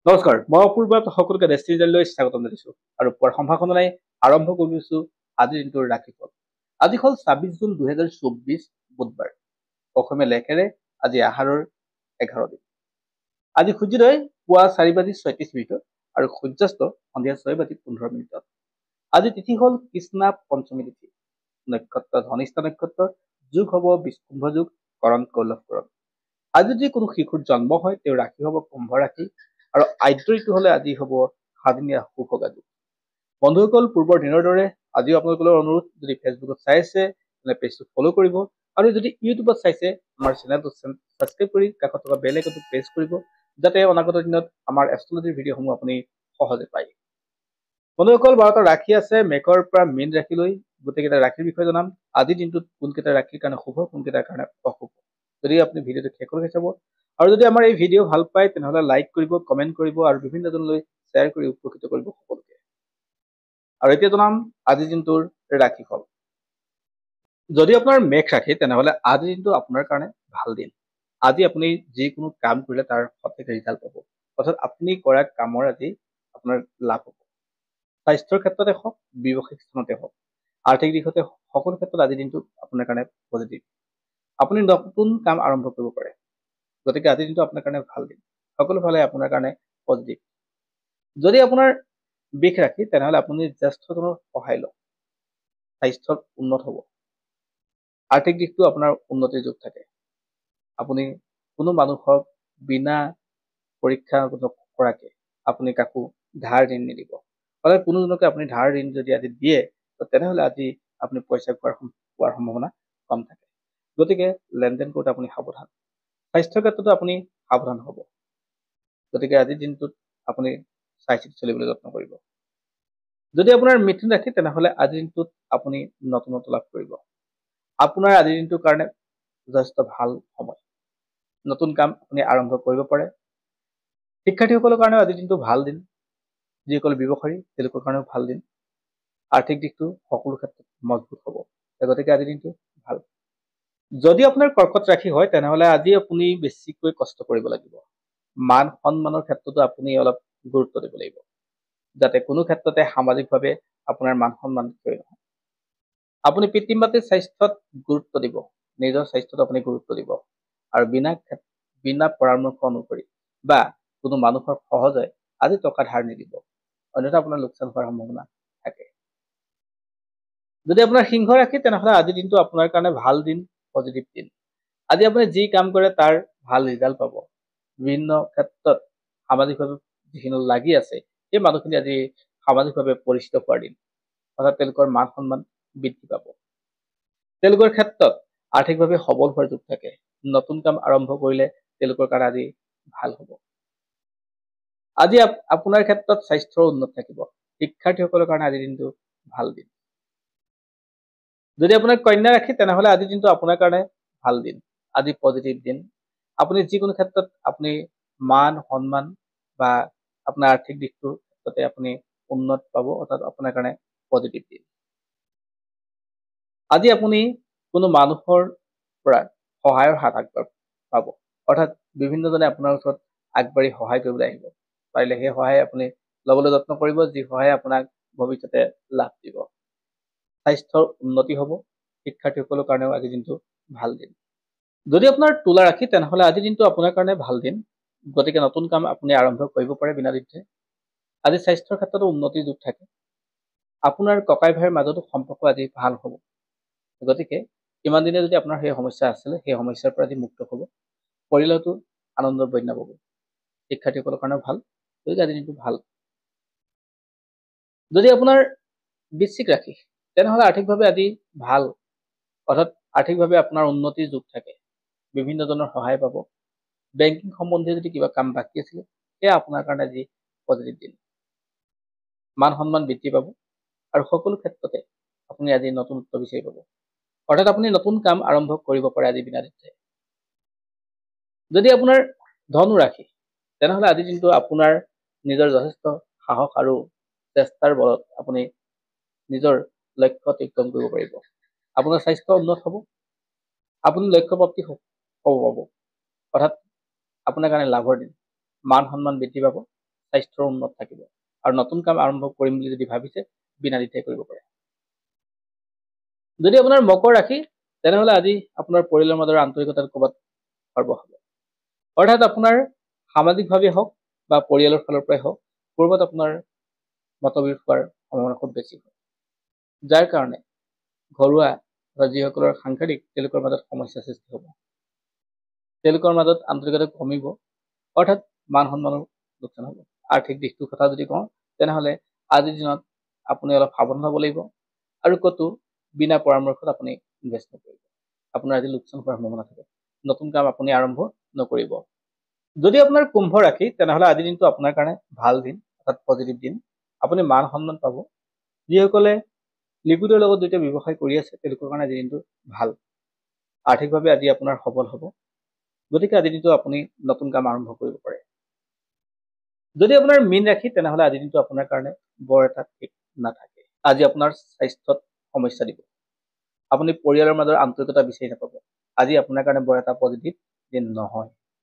নমস্কাৰ, মই অপূৰ্ব সকলোকে ডেষ্টিনিলৈ স্বাগতম জনাইছো আৰু পুৱাৰ সম্ভাষণে আৰম্ভ কৰিছো আজিৰ দিনটোৰ ৰাশিফল। আজি হ'ল ২৬ জুন ২০২৪ বুধবাৰ। অসমীয়া লেখেৰে আজি আহাৰৰ ১১ দিন। আজি সূৰ্যোদয় পুৱা ৪:৩৬ আৰু সূৰ্যাস্ত সন্ধিয়া ৬:১৫। আজি তিথি হ'ল কৃষ্ণা পঞ্চমী তিথি। নক্ষত্ৰ ধনিষ্ঠা নক্ষত্ৰ, যোগ হ'ব বিষ্কুম্ভ যোগ, কৰণ কৌলভ কৰণ। আজি যদি কোনো শিশুৰ জন্ম হয় তেওঁৰ ৰাশি হ'ব কুম্ভ ৰাশি আৰু আদ্যঋতু হলে আজি হ'ব সাদিনীয়া সুভগা যোগ। বন্ধুসকল, পূৰ্বৰ দিনৰ দৰে আজিও আপোনালোকৰ অনুৰোধ, যদি ফেচবুকত চাই আছে তেনে পেজটো ফ'ল' কৰিব আৰু যদি ইউটিউবত চাইছে আমাৰ চেনেলটো ছাবস্ক্ৰাইব কৰি কাষত থকা বেল আইকনটো প্ৰেছ কৰিব, যাতে অনাগত দিনত আমাৰ এষ্ট্ৰলজিৰ ভিডিঅ'সমূহ আপুনি সহজে পায়। বন্ধুসকল, ১২টা ৰাশি আছে মেঘৰ পৰা মীন ৰাশিলৈ। গোটেইকেইটা ৰাশিৰ বিষয়ে জনাম। আজিৰ দিনটোত কোনকেইটা ৰাশিৰ কাৰণে শুভ, কোনকেইটাৰ কাৰণে অশুভ, যদি আপুনি ভিডিঅ'টো শেষলৈকে চাব। আৰু যদি আমাৰ এই ভিডিঅ' ভাল পায় তেনেহ'লে লাইক কৰিব, কমেণ্ট কৰিব আৰু বিভিন্নজনলৈ শ্বেয়াৰ কৰি উপকৃত কৰিব সকলোকে। আৰু এতিয়া জনাম আজিৰ দিনটোৰ ৰাশিফল। যদি আপোনাৰ মেঘ ৰাশি তেনেহ'লে আজিৰ দিনটো আপোনাৰ কাৰণে ভাল দিন। আজি আপুনি যিকোনো কাম কৰিলে তাৰ সঠিক ৰিজাল্ট পাব, অৰ্থাৎ আপুনি কৰা কামৰ আজি আপোনাৰ লাভ হ'ব। স্বাস্থ্যৰ ক্ষেত্ৰতে হওক, ব্যৱসায়িক স্থানতে হওক, আৰ্থিক দিশতে সকলো ক্ষেত্ৰত আজিৰ দিনটো আপোনাৰ কাৰণে পজিটিভ। আপুনি নতুন কাম আৰম্ভ কৰিব পাৰে, গতিকে আজিৰ দিনটো আপোনাৰ কাৰণে ভাল দিন। সকলো ফালে আপোনাৰ কাৰণে পজিটিভ। যদি আপোনাৰ বিষ ৰাশি তেনেহ'লে আপুনি জ্যেষ্ঠজনৰ সহায় লওক, স্বাস্থ্যত উন্নত হ'ব। আৰ্থিক দিশটো আপোনাৰ উন্নতিৰ যোগ থাকে। আপুনি কোনো মানুহক বিনা পৰীক্ষা নকৰাকে আপুনি কাকো ধাৰ ঋণ নিদিব। অৰ্থাৎ কোনোজনকে আপুনি ধাৰ ঋণ যদি আজি দিয়ে তেনেহ'লে আজি আপুনি পইচা পোৱাৰ সম্ভাৱনা কম থাকে। গতিকে লেনদেন কৰোঁতে আপুনি সাৱধান। স্বাস্থ্যৰ ক্ষেত্ৰতো আপুনি সাৱধান হ'ব। গতিকে আজিৰ দিনটোত আপুনি চাই চিতি চলিবলৈ যত্ন কৰিব। যদি আপোনাৰ মিথুন ৰাশি তেনেহ'লে আজিৰ দিনটোত আপুনি নতুনত্ব লাভ কৰিব। আপোনাৰ আজিৰ দিনটোৰ কাৰণে যথেষ্ট ভাল সময়। নতুন কাম আপুনি আৰম্ভ কৰিব পাৰে। শিক্ষাৰ্থীসকলৰ কাৰণেও আজিৰ দিনটো ভাল দিন। যিসকল ব্যৱসায়ী তেওঁলোকৰ কাৰণেও ভাল দিন। আৰ্থিক দিশটো সকলো ক্ষেত্ৰত মজবুত হ'ব, গতিকে আজিৰ দিনটো ভাল। যদি আপোনাৰ কৰ্কট ৰাশি হয় তেনেহ'লে আজি আপুনি বেছিকৈ কষ্ট কৰিব লাগিব। মান সন্মানৰ ক্ষেত্ৰতো আপুনি অলপ গুৰুত্ব দিব লাগিব, যাতে কোনো ক্ষেত্ৰতে সামাজিকভাৱে আপোনাৰ মান সন্মান ক্ষয় নহয়। আপুনি পিতৃ মাতৃৰ স্বাস্থ্যত গুৰুত্ব দিব, নিজৰ স্বাস্থ্যত আপুনি গুৰুত্ব দিব আৰু বিনা পৰামৰ্শ অনুসৰি বা কোনো মানুহৰ সহজে আজি টকা ধাৰ নিদিব, অন্যথা আপোনাৰ লোকচান হোৱাৰ সম্ভাৱনা থাকে। যদি আপোনাৰ সিংহ ৰাশি তেনেহ'লে আজিৰ দিনটো আপোনাৰ কাৰণে ভাল দিন, পজিটিভ দিন। আজি আপুনি যি কাম কৰে তাৰ ভাল ৰিজাল্ট পাব। বিভিন্ন ক্ষেত্ৰত সামাজিকভাৱে যিখিনি লাগি আছে সেই মানুহখিনি আজি সামাজিকভাৱে পৰিচিত হোৱাৰ দিন, অৰ্থাৎ তেওঁলোকৰ মান সন্মান বৃদ্ধি পাব। তেওঁলোকৰ ক্ষেত্ৰত আৰ্থিকভাৱে সবল হোৱাৰ যোগ থাকে। নতুন কাম আৰম্ভ কৰিলে তেওঁলোকৰ কাৰণে আজি ভাল হ'ব। আজি আপোনাৰ ক্ষেত্ৰত স্বাস্থ্যৰ উন্নত থাকিব। শিক্ষাৰ্থীসকলৰ কাৰণে আজিৰ দিনটো ভাল দিন। যদি আপোনাৰ কন্যা ৰাশি তেনেহ'লে আজিৰ দিনটো আপোনাৰ কাৰণে ভাল দিন। আজি পজিটিভ দিন। আপুনি যিকোনো ক্ষেত্ৰত আপুনি মান সন্মান বা আপোনাৰ আৰ্থিক দিশটোৰ ক্ষেত্ৰতে আপুনি উন্নত পাব, অৰ্থাৎ আপোনাৰ কাৰণে পজিটিভ দিন। আজি আপুনি কোনো মানুহৰ পৰা সহায়ৰ হাত পাব, অৰ্থাৎ বিভিন্নজনে আপোনাৰ ওচৰত আগবাঢ়ি সহায় কৰিবলৈ আহিব। পাৰিলে সেই সহায় আপুনি ল'বলৈ যত্ন কৰিব, যি সহায় আপোনাক ভৱিষ্যতে লাভ দিব। স্বাস্থ্যৰ উন্নতি হ'ব। শিক্ষাৰ্থীসকলৰ কাৰণেও আজিৰ দিনটো ভাল দিন। যদি আপোনাৰ তুলা ৰাশি তেনেহ'লে আজিৰ দিনটো আপোনাৰ কাৰণে ভাল দিন। গতিকে নতুন কাম আপুনি আৰম্ভ কৰিব পাৰে বিনা দ্বিধাই। আজি স্বাস্থ্যৰ ক্ষেত্ৰতো উন্নতিৰ যোগ থাকে। আপোনাৰ ককাই ভাইৰ মাজতো সম্পৰ্ক আজি ভাল হ'ব। গতিকে ইমান দিনে যদি আপোনাৰ সেই সমস্যা আছিলে সেই সমস্যাৰ পৰা আজি মুক্ত হ'ব। পৰিয়ালতো আনন্দৰ বন্যা পাব। শিক্ষাৰ্থীসকলৰ কাৰণেও ভাল, গতিকে আজিৰ দিনটো ভাল। যদি আপোনাৰ বৃশ্চিক ৰাশি তেনেহ'লে আৰ্থিকভাৱে আজি ভাল, অৰ্থাৎ আৰ্থিকভাৱে আপোনাৰ উন্নতিৰ যোগ থাকে। বিভিন্নজনৰ সহায় পাব। বেংকিং সম্বন্ধীয় যদি কিবা কাম বাকী আছিলে সেয়া আপোনাৰ কাৰণে আজি পজিটিভ দিন। মান সন্মান বৃদ্ধি পাব আৰু সকলো ক্ষেত্ৰতে আপুনি আজি নতুনত্ব বিচাৰি পাব, অৰ্থাৎ আপুনি নতুন কাম আৰম্ভ কৰিব পাৰে আজি বিনা দ্বিধাই। যদি আপোনাৰ ধনু ৰাশি তেনেহ'লে আজিৰ দিনটো আপোনাৰ নিজৰ যথেষ্ট সাহস আৰু চেষ্টাৰ বলত আপুনি নিজৰ লক্ষ্য অতিক্ৰম কৰিব পাৰিব। আপোনাৰ স্বাস্থ্য উন্নত হ'ব। আপুনি লক্ষ্যপ্ৰাপ্তি হ'ব পাব, অৰ্থাৎ আপোনাৰ কাৰণে লাভৰ দিন। মান সন্মান বৃদ্ধি পাব। স্বাস্থ্যৰ উন্নত থাকিব আৰু নতুন কাম আৰম্ভ কৰিম বুলি যদি ভাবিছে বিনা দ্বিধাই কৰিব পাৰে। যদি আপোনাৰ মকৰ ৰাশি তেনেহলে আজি আপোনাৰ পৰিয়ালৰ মাজৰ আন্তৰিকতাৰ ক'ৰবাত সৰ্ব হ'ব। অৰ্থাৎ আপোনাৰ সামাজিকভাৱে হওক বা পৰিয়ালৰ ফালৰ পৰাই হওক ক'ৰবাত আপোনাৰ মতবিৰোধ হোৱাৰ সম্ভাৱনা খুব বেছি হয়, যাৰ কাৰণে ঘৰুৱা বা যিসকলৰ সাংসাৰিক তেওঁলোকৰ মাজত সমস্যাৰ সৃষ্টি হ'ব, তেওঁলোকৰ মাজত আন্তৰিকতা কমিব, অৰ্থাৎ মান সন্মানৰ লোকচান হ'ব। আৰ্থিক দিশটোৰ কথা যদি কওঁ তেনেহলে আজিৰ দিনত আপুনি অলপ সাৱধান হ'ব লাগিব আৰু ক'তো বিনা পৰামৰ্শত আপুনি ইনভেষ্ট নকৰিব, আপোনাৰ আজি লোকচান হোৱাৰ সম্ভাৱনা থাকে। নতুন কাম আপুনি আৰম্ভ নকৰিব। যদি আপোনাৰ কুম্ভ ৰাশি তেনেহলে আজিৰ দিনটো আপোনাৰ কাৰণে ভাল দিন, অৰ্থাৎ পজিটিভ দিন। আপুনি মান সন্মান পাব। যিসকলে লিকুইডৰ লগত যেতিয়া ব্যৱসায় কৰি আছে তেওঁলোকৰ কাৰণে আজিৰ দিনটো ভাল। আৰ্থিকভাৱে আজি আপোনাৰ সবল হ'ব, গতিকে আজিৰ দিনটো আপুনি নতুন কাম আৰম্ভ কৰিব পাৰে। যদি আপোনাৰ মীন ৰাশি তেনেহলে আজিৰ দিনটো আপোনাৰ কাৰণে বৰ এটা ঠিক নাথাকে। আজি আপোনাৰ স্বাস্থ্যত সমস্যা দিব, আপুনি পৰিয়ালৰ মাজৰ আন্তৰিকতা বিচাৰি নাপাব। আজি আপোনাৰ কাৰণে বৰ এটা পজিটিভ দিন নহয়।